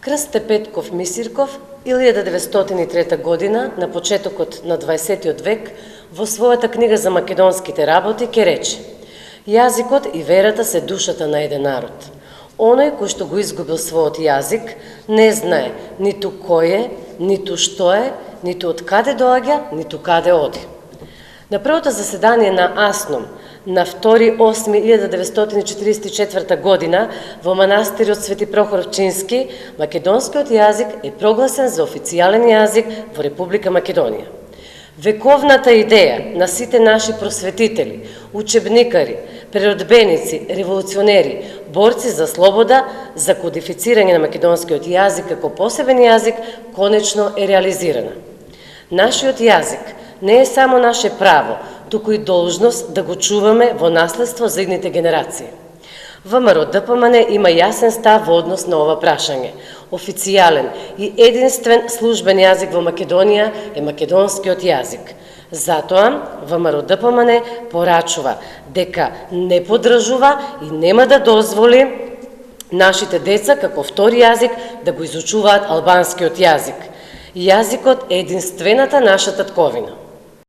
Крсте Петков Мисирков, 1903 година, на почетокот на 20 век, во својата книга за македонските работи, ке рече: јазикот и верата се душата на еден народ. Оној кој што го изгубил својот јазик, не знае ниту кој е, ниту што е, ниту од каде доаѓа, ниту каде оди. На првото заседание на АСНОМ, на 2.8.1944 година, во манастирот Свети Прохор Пчински, македонскиот јазик е прогласен за официјален јазик во Република Македонија. Вековната идеја на сите наши просветители, учебникари, преродбеници, револуционери, борци за слобода, за кодифицирање на македонскиот јазик како посебен јазик, конечно е реализирана. Нашиот јазик не е само наше право, туку и должност да го чуваме во наследство за идните генерации. ВМРО ДПМН има јасен став во однос на ова прашање. Официјален и единствен службен јазик во Македонија е македонскиот јазик. Затоа ВМРО ДПМН порачува дека не поддржува и нема да дозволи нашите деца како втори јазик да го изучуваат албанскиот јазик. Јазикот е единствената наша татковина.